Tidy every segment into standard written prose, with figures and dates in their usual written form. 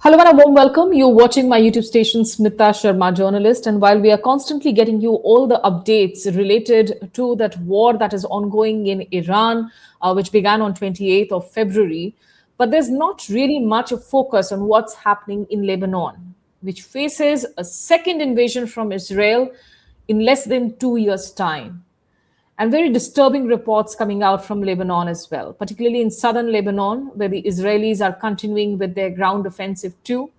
Hello and a warm welcome. You're watching my YouTube station, Smita Sharma, journalist. And while we are constantly getting you all the updates related to that war that is ongoing in Iran, which began on 28th of February, but there's not really much of focus on what's happening in Lebanon, which faces a second invasion from Israel in less than 2 years' time. And very disturbing reports coming out from Lebanon as well, particularly in southern Lebanon, where the Israelis are continuing with their ground offensive too.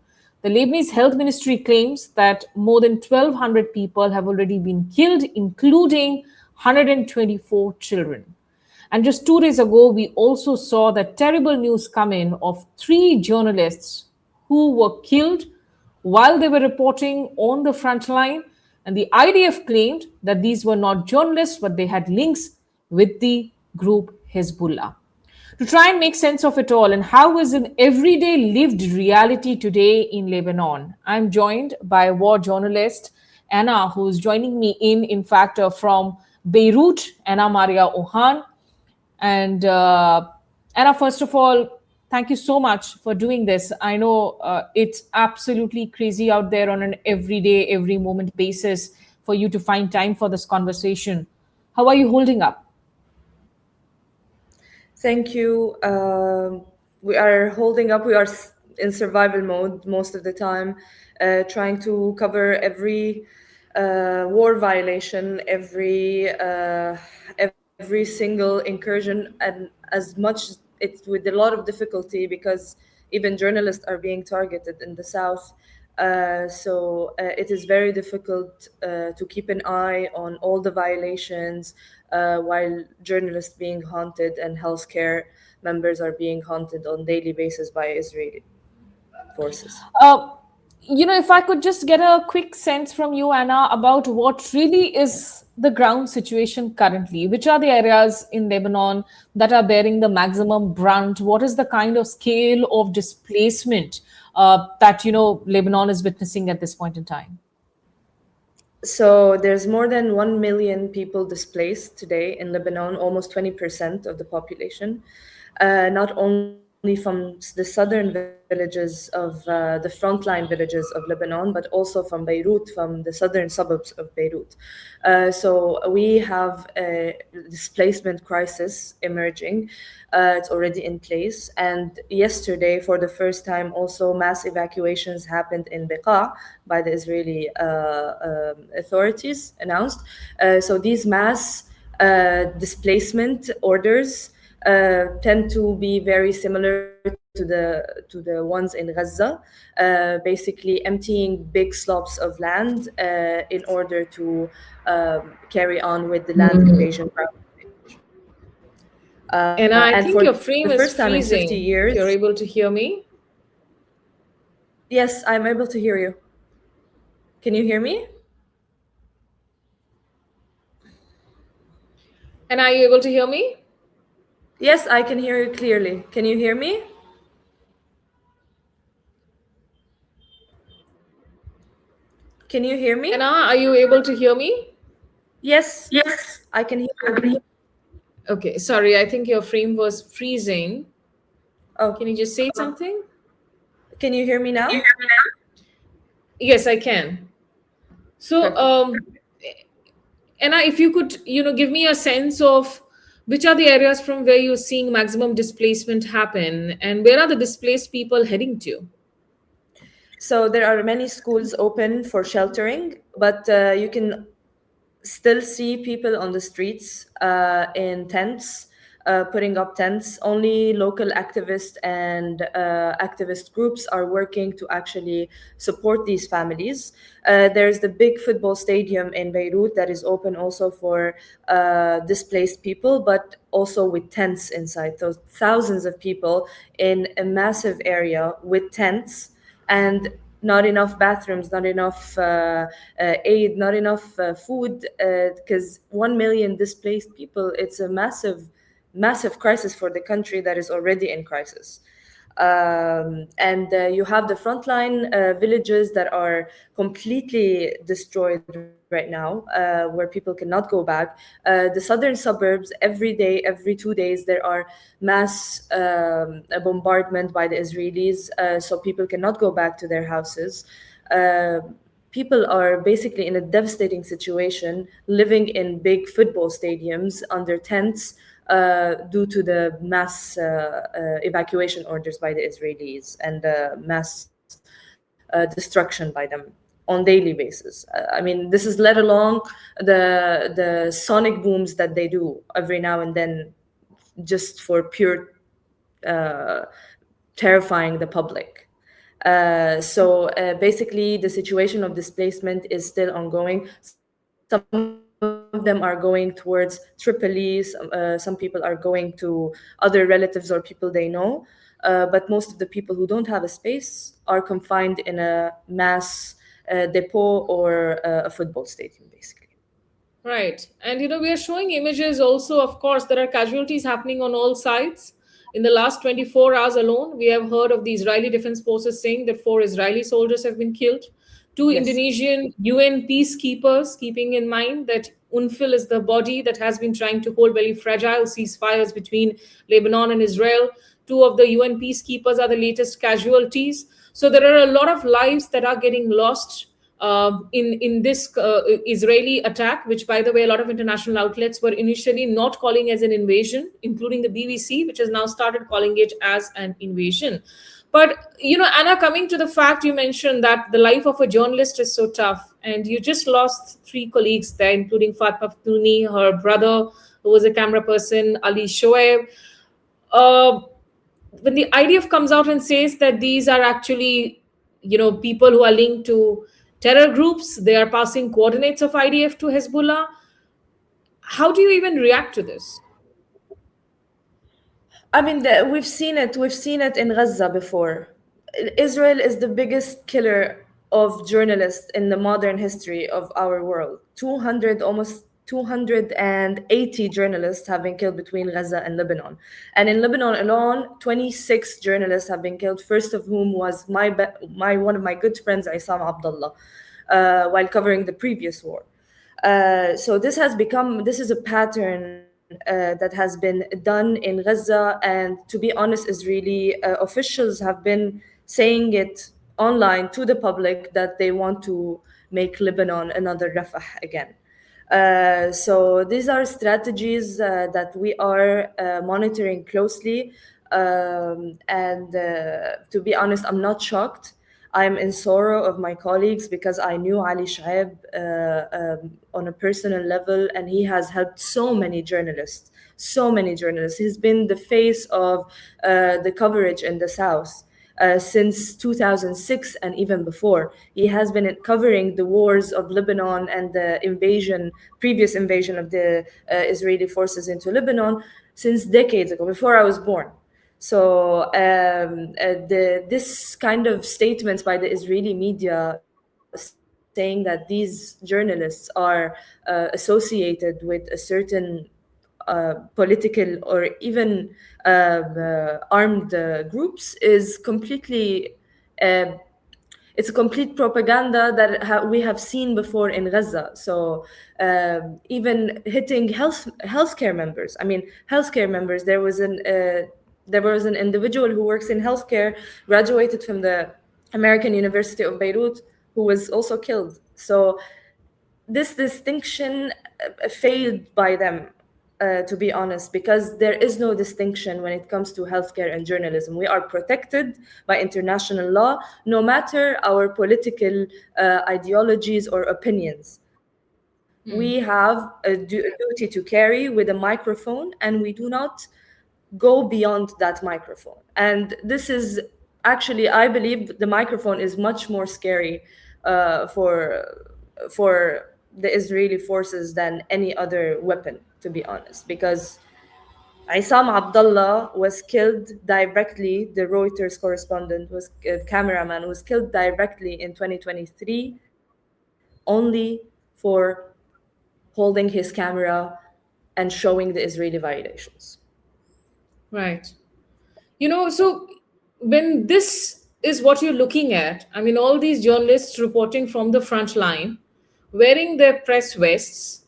The Lebanese Health Ministry claims that more than 1,200 people have already been killed, including 124 children. And just 2 days ago, we also saw that terrible news come in of three journalists who were killed while they were reporting on the front line. And the IDF claimed that these were not journalists, but they had links with the group Hezbollah. To try and make sense of it all and how is an everyday lived reality today in Lebanon, I'm joined by war journalist Anna, who's joining me in fact, from Beirut, Anna Maria Ohan. And Anna, first of all, thank you so much for doing this. I know it's absolutely crazy out there on an everyday, every moment basis for you to find time for this conversation. How are you holding up? Thank you. We are holding up. We are in survival mode most of the time, trying to cover every war violation, every single incursion, and as much it's with a lot of difficulty because even journalists are being targeted in the south. So it is very difficult to keep an eye on all the violations while journalists being haunted and healthcare members are being haunted on daily basis by Israeli forces. Uh, if I could just get a quick sense from you, Anna, about what really is the ground situation currently. Which are the areas in Lebanon that are bearing the maximum brunt? What is the kind of scale of displacement that Lebanon is witnessing at this point in time? So there's more than 1 million people displaced today in Lebanon, almost 20% of the population. Not only from the southern villages of the frontline villages of Lebanon, but also from Beirut, from the southern suburbs of Beirut. So we have a displacement crisis emerging. It's already in place. And yesterday, for the first time, also mass evacuations happened in Beqa by the Israeli authorities announced. So these mass displacement orders tend to be very similar to the ones in Gaza, basically emptying big slopes of land in order to carry on with the land invasion program. And I And think for your the frame first is time in 50 freezing. years, If you're able to hear me. yes, I'm able to hear you. Can you hear me? And are you able to hear me? Yes, I can hear you clearly. Can you hear me? Can you hear me? Anna, are you able to hear me? Yes, I can hear you. Okay, sorry, I think your frame was freezing. Can Oh, you just say something? can you hear me now? Yes, I can. So, Perfect. Anna, if you could, give me a sense of which are the areas from where you're seeing maximum displacement happen, and where are the displaced people heading to? So there are many schools open for sheltering, but you can still see people on the streets in tents, putting up tents. Only local activists and activist groups are working to actually support these families. There's the big football stadium in Beirut that is open also for displaced people, but also with tents inside. So thousands of people in a massive area with tents and not enough bathrooms, not enough aid, not enough food, because 1 million displaced people, it's a massive crisis for the country that is already in crisis. And you have the frontline villages that are completely destroyed right now, where people cannot go back. The southern suburbs, every day, every 2 days, there are mass bombardment by the Israelis, so people cannot go back to their houses. Uh, People are basically in a devastating situation, living in big football stadiums under tents due to the mass evacuation orders by the Israelis and the mass destruction by them on daily basis. I mean, this is let alone the sonic booms that they do every now and then, just for pure uh, terrifying the public. So basically, the situation of displacement is still ongoing. Some of them are going towards Tripoli. Some people are going to other relatives or people they know. But most of the people who don't have a space are confined in a mass depot or a football stadium, basically. Right. And we are showing images also, of course, there are casualties happening on all sides. In the last 24 hours alone, we have heard of the Israeli Defense Forces saying that 4 Israeli soldiers have been killed. Two Yes. Indonesian UN peacekeepers, keeping in mind that UNFIL is the body that has been trying to hold very fragile ceasefires between Lebanon and Israel. Two of the UN peacekeepers are the latest casualties. So there are a lot of lives that are getting lost in this Israeli attack, which, by the way, a lot of international outlets were initially not calling as an invasion, including the BBC, which has now started calling it as an invasion. But Anna, coming to the fact you mentioned that the life of a journalist is so tough, and you just lost three colleagues there, including Fatma Fatouni, her brother, who was a camera person, Ali Shoaib. Uh, when the IDF comes out and says that these are actually people who are linked to terror groups, they are passing coordinates of IDF to Hezbollah, how do you even react to this? I mean, we've seen it. We've seen it in Gaza before. Israel is the biggest killer of journalists in the modern history of our world. 200, almost 280 journalists have been killed between Gaza and Lebanon. And in Lebanon alone, 26 journalists have been killed, first of whom was my one of my good friends, Isam Abdullah, while covering the previous war. So this is a pattern that has been done in Gaza, and to be honest, Israeli officials have been saying it online to the public that they want to make Lebanon another Rafah again. So these are strategies that we are monitoring closely. And to be honest, I'm not shocked. I'm in sorrow of my colleagues because I knew Ali Shaib on a personal level, and he has helped so many journalists. So many journalists. He's been the face of the coverage in the South. Since 2006 and even before. He has been covering the wars of Lebanon and the previous invasion of the Israeli forces into Lebanon since decades ago, before I was born. So this kind of statements by the Israeli media saying that these journalists are associated with a certain political or even armed groups is completely uh, it's a complete propaganda that we have seen before in Gaza. So even hitting healthcare members. I mean, healthcare members. There was an individual who works in healthcare, graduated from the American University of Beirut, who was also killed. So this distinction failed by them, to be honest, because there is no distinction when it comes to healthcare and journalism. We are protected by international law, no matter our political ideologies or opinions. We have a duty to carry with a microphone, and we do not go beyond that microphone. And this is actually, I believe, the microphone is much more scary for the Israeli forces than any other weapon, to be honest, because Isam Abdullah was killed directly. The Reuters correspondent was cameraman was killed directly in 2023, only for holding his camera and showing the Israeli violations. Right. So when this is what you're looking at, I mean, all these journalists reporting from the front line, wearing their press vests,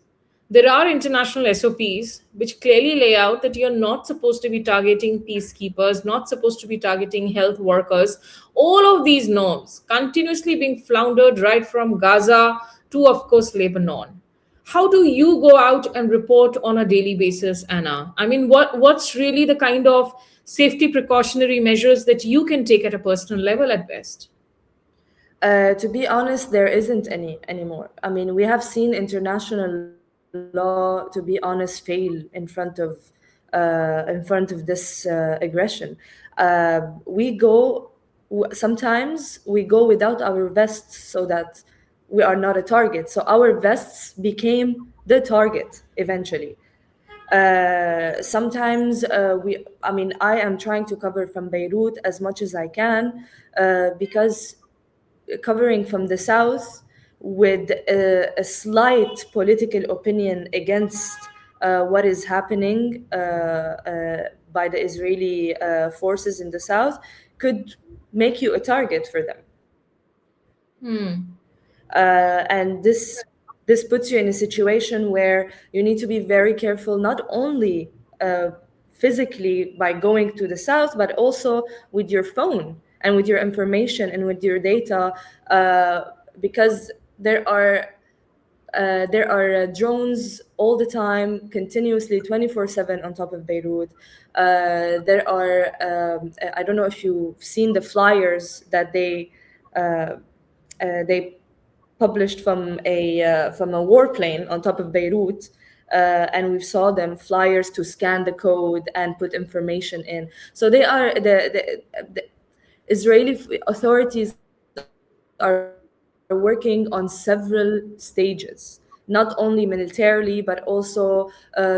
there are international SOPs which clearly lay out that you're not supposed to be targeting peacekeepers, not supposed to be targeting health workers. All of these norms continuously being floundered right from Gaza to, of course, Lebanon. How do you go out and report on a daily basis, Anna? I mean, what's really the kind of safety precautionary measures that you can take at a personal level at best? To be honest, there isn't any anymore. I mean, we have seen international law, to be honest, fail in front of this aggression. Sometimes we go without our vests so that we are not a target. So our vests became the target eventually. Sometimes I mean, I am trying to cover from Beirut as much as I can, because covering from the south with a slight political opinion against what is happening by the Israeli forces in the south could make you a target for them. And this puts you in a situation where you need to be very careful, not only physically by going to the south, but also with your phone and with your information and with your data, because there are drones all the time, continuously, 24/7 on top of Beirut. I don't know if you've seen the flyers that they published from a warplane on top of Beirut, and we saw them flyers to scan the code and put information in. So they are the Israeli authorities are working on several stages, not only militarily, but also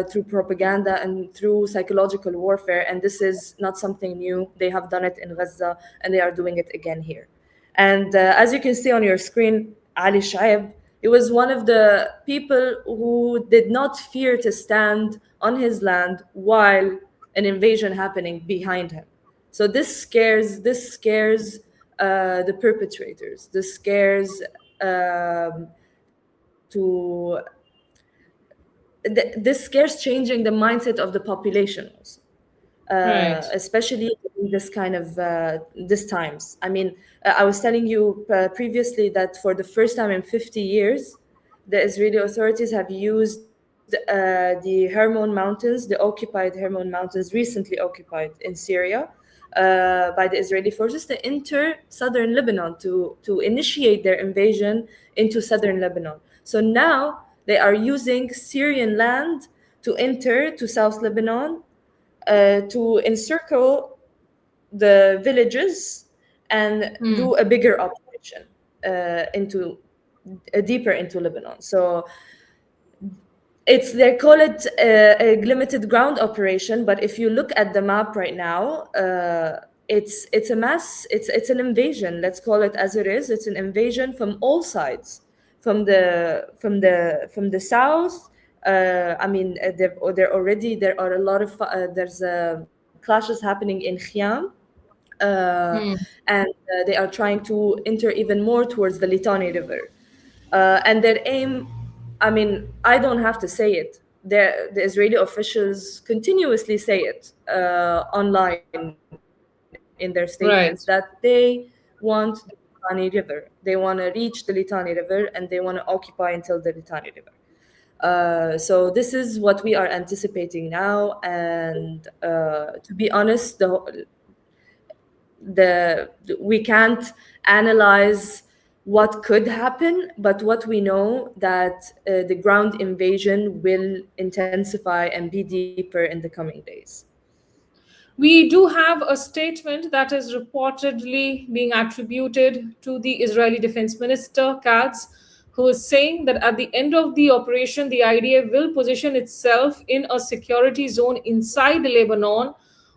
through propaganda and through psychological warfare. And this is not something new. They have done it in Gaza, and they are doing it again here. And as you can see on your screen, Ali Shaib, he was one of the people who did not fear to stand on his land while an invasion happening behind him. So this scares the perpetrators. This scares to this scares changing the mindset of the population also, Right. especially in this kind of this times. I mean, I was telling you previously that for the first time in 50 years, the Israeli authorities have used the Hermon Mountains, the occupied Hermon Mountains, recently occupied in Syria, by the Israeli forces to enter southern Lebanon, to initiate their invasion into southern Lebanon. So now they are using Syrian land to enter to South Lebanon, to encircle the villages and do a bigger operation into deeper into Lebanon. So they call it a limited ground operation, but if you look at the map right now, it's a mass. It's an invasion. Let's call it as it is. It's an invasion from all sides, from the south. I mean, there are a lot of there's clashes happening in Khiam, and they are trying to enter even more towards the Litani River. And their aim, I mean, I don't have to say it. The Israeli officials continuously say it online in their statements that they Right. want the Litani River. They want to reach the Litani River and they want to occupy until the Litani River. So this is what we are anticipating now. And to be honest, we can't analyze what could happen, but what we know that the ground invasion will intensify and be deeper in the coming days. We do have a statement that is reportedly being attributed to the Israeli Defense Minister, Katz, who is saying that at the end of the operation, the IDF will position itself in a security zone inside Lebanon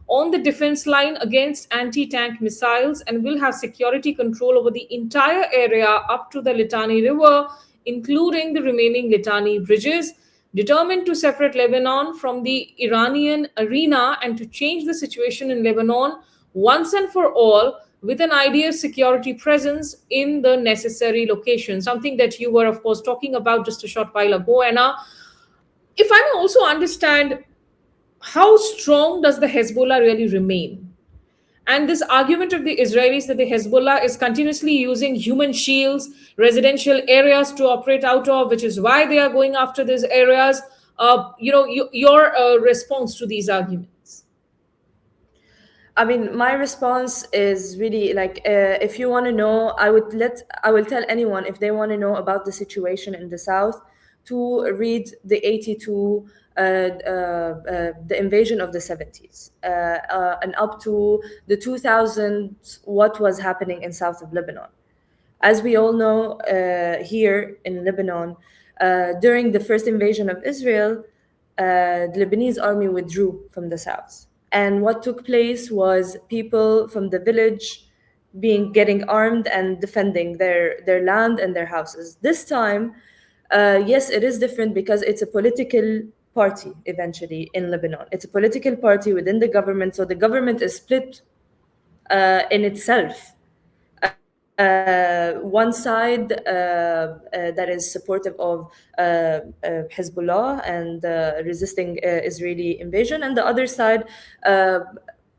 on the defense line against anti tank missiles and will have security control over the entire area up to the Litani River, including the remaining Litani bridges, determined to separate Lebanon from the Iranian arena and to change the situation in Lebanon once and for all, with an idea of security presence in the necessary location, something that you were, of course, talking about just a short while ago. And if I may also understand, how strong does the Hezbollah really remain? And this argument of the Israelis that the Hezbollah is continuously using human shields, residential areas to operate out of, which is why they are going after these areas. Your response to these arguments. I mean, my response is really like, if you want to know, I will tell anyone if they want to know about the situation in the south to read the 82, the invasion of the 70s, and up to the 2000s, what was happening in south of Lebanon. As we all know, here in Lebanon, during the first invasion of Israel, the Lebanese army withdrew from the south. And what took place was people from the village being getting armed and defending their land and their houses. This time, yes, it is different because it's a political party eventually in Lebanon. It's a political party within the government, so the government is split in itself. One side that is supportive of Hezbollah and resisting Israeli invasion, and the other side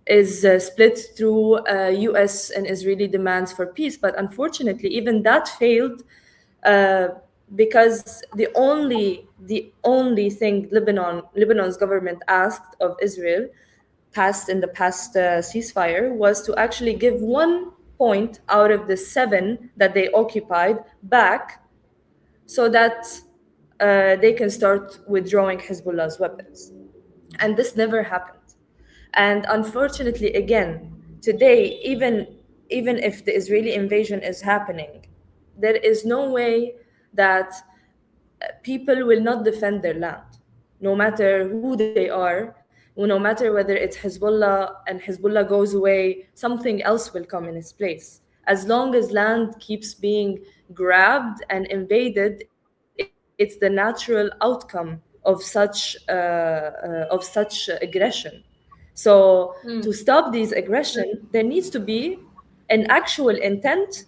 is split through US and Israeli demands for peace. But unfortunately, even that failed uh, because the only thing Lebanon's government asked of Israel passed in the past ceasefire was to actually give 1 point out of the 7 that they occupied back so that they can start withdrawing Hezbollah's weapons. And this never happened. And unfortunately, again, today, even if the Israeli invasion is happening, there is no way that people will not defend their land, no matter who they are, no matter whether it's Hezbollah and Hezbollah goes away, something else will come in its place. As long as land keeps being grabbed and invaded, it's the natural outcome of such aggression. So to stop these aggression, there needs to be an actual intent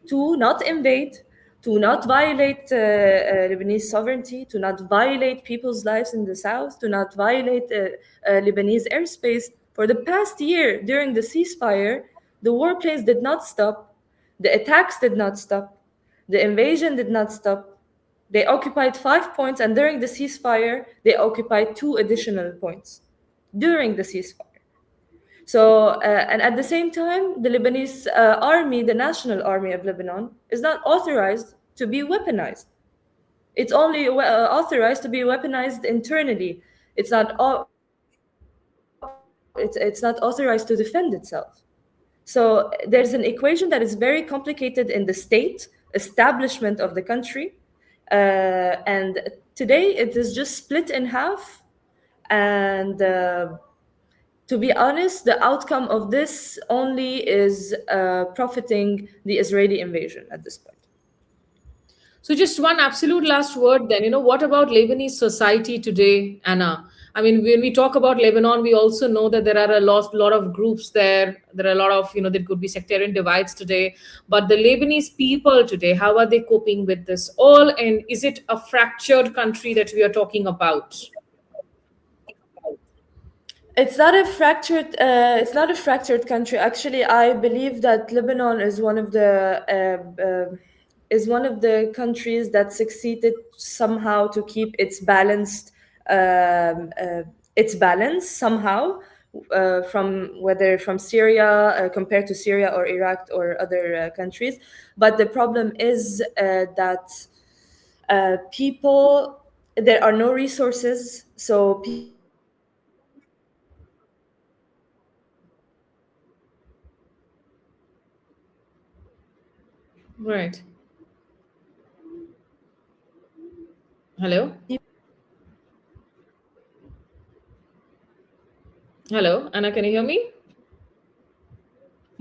to not invade, to not violate Lebanese sovereignty, to not violate people's lives in the south, to not violate Lebanese airspace. For the past year, during the ceasefire, the warplanes did not stop, the attacks did not stop, the invasion did not stop. They occupied 5 points, and during the ceasefire, they occupied 2 additional points during the ceasefire. So, and at the same time, the Lebanese army, the National Army of Lebanon, is not authorized to be weaponized. It's only authorized to be weaponized internally. It's not authorized to defend itself. So there's an equation that is very complicated in the state establishment of the country, and today it is just split in half. And to be honest, the outcome of this only is profiting the Israeli invasion at this point. So, just one absolute last word then. What about Lebanese society today, Anna? I mean, when we talk about Lebanon, we also know that there are a lot of groups there. There are a lot of, there could be sectarian divides today. But the Lebanese people today, how are they coping with this all? And is it a fractured country that we are talking about? It's not a fractured country. Actually, I believe that Lebanon is one of the countries that succeeded somehow to keep its balance somehow, from Syria, compared to Syria or Iraq or other countries. But the problem is that people there are no resources, so people are struggling Right. Hello? Hello, Anna, can you hear me?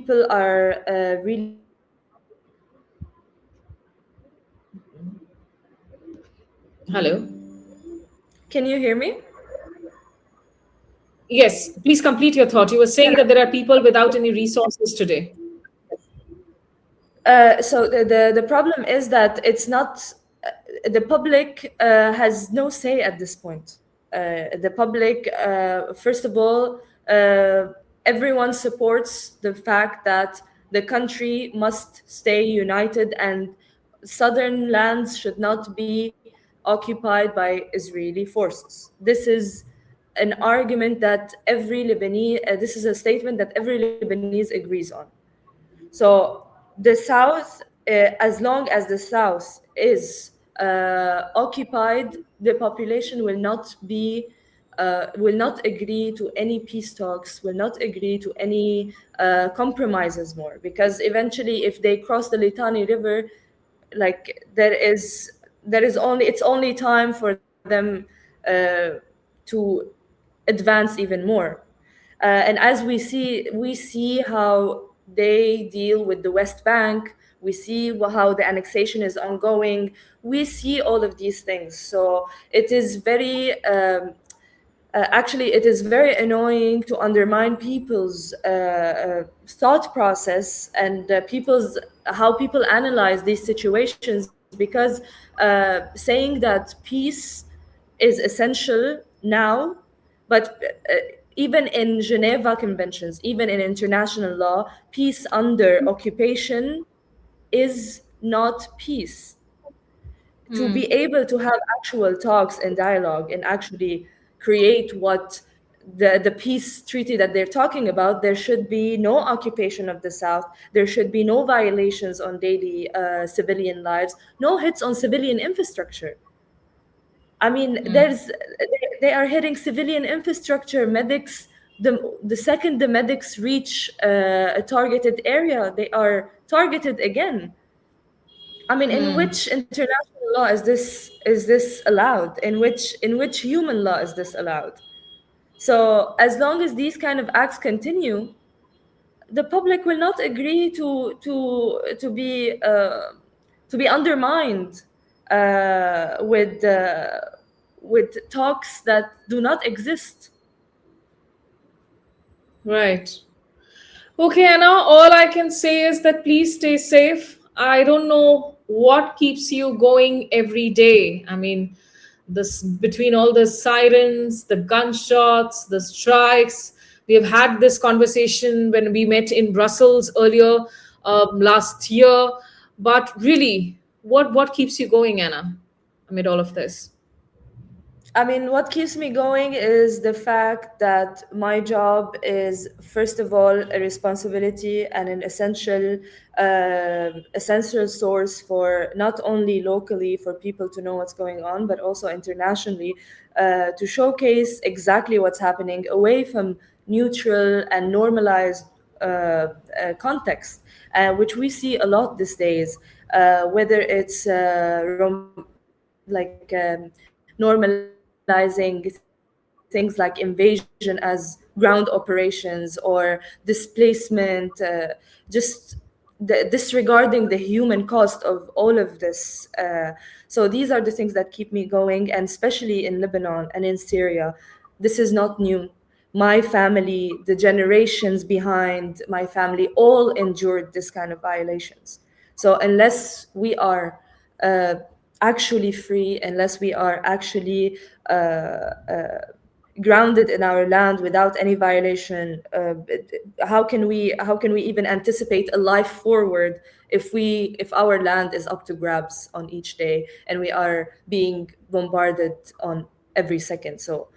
people are really Hello? Can you hear me? Yes, please complete your thought. You were saying that there are people without any resources today. So the problem is that it's not the public has no say at this point. The public, first of all, everyone supports the fact that the country must stay united and southern lands should not be occupied by Israeli forces. This is an argument that every Lebanese, this is a statement that every Lebanese agrees on. So the South, as long as the South is occupied, the population will not agree to any peace talks, will not agree to any compromises more. Because eventually, if they cross the Litani River, like there is only it's only time for them to advance even more. And as we see how they deal with the West Bank. We see how the annexation is ongoing. We see all of these things. So it is very actually, it is very annoying to undermine people's thought process and people's how people analyze these situations, because saying that peace is essential now, but even in Geneva conventions, even in international law, peace under occupation is not peace. To be able to have actual talks and dialogue and actually create what the peace treaty that they're talking about, there should be no occupation of the South. There should be no violations on daily civilian lives, no hits on civilian infrastructure. I mean, they are hitting civilian infrastructure, medics. The second the medics reach a targeted area, they are targeted again. I mean, in which international law is this allowed? In which human law is this allowed? So as long as these kind of acts continue, the public will not agree to be undermined with talks that do not exist. Right. Okay, Anna, all I can say is that please stay safe. I don't know what keeps you going every day. I mean, this between all the sirens, the gunshots, the strikes. We have had this conversation when we met in Brussels earlier last year. But really, what keeps you going, Anna, amid all of this? I mean, what keeps me going is the fact that my job is, first of all, a responsibility and an essential source for not only locally for people to know what's going on, but also internationally to showcase exactly what's happening away from neutral and normalized context, which we see a lot these days, whether it's normalizing things like invasion as ground operations or displacement, just disregarding the human cost of all of this. So these are the things that keep me going, and especially in Lebanon and in Syria. This is not new. My family, the generations behind my family, all endured this kind of violations. So unless we are uh, actually free, unless we are actually grounded in our land without any violation, how can we even anticipate a life forward if our land is up to grabs on each day and we are being bombarded on every second? So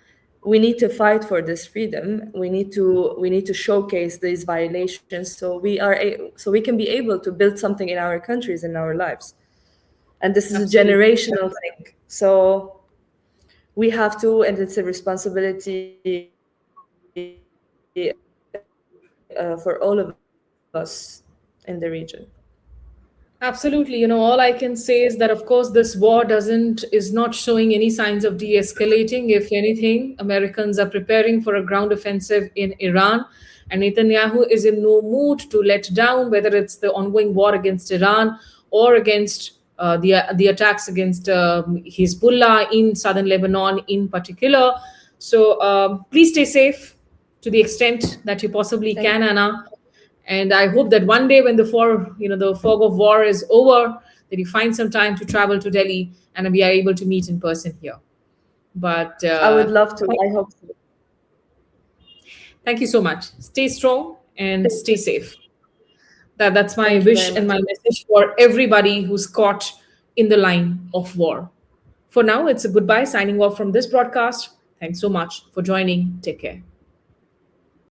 we need to fight for this freedom. We need to showcase these violations so so we can be able to build something in our countries, in our lives. And this is a Absolutely. generational thing. So we have to, and it's a responsibility for all of us in the region. Absolutely. All I can say is that, of course, this war is not showing any signs of de-escalating. If anything, Americans are preparing for a ground offensive in Iran, and Netanyahu is in no mood to let down, whether it's the ongoing war against Iran or against the attacks against Hezbollah in southern Lebanon in particular. So please stay safe. to the extent that you possibly Thank can, you. Anna. And I hope that one day when the fog of war is over, that you find some time to travel to Delhi and we are able to meet in person here. But I would love to. I hope so. thank you so much. Stay strong and Thank stay you. safe. That's my Thank you very wish and much. my message for everybody who's caught in the line of war. For now, it's a goodbye, signing off from this broadcast. Thanks so much for joining. Take care.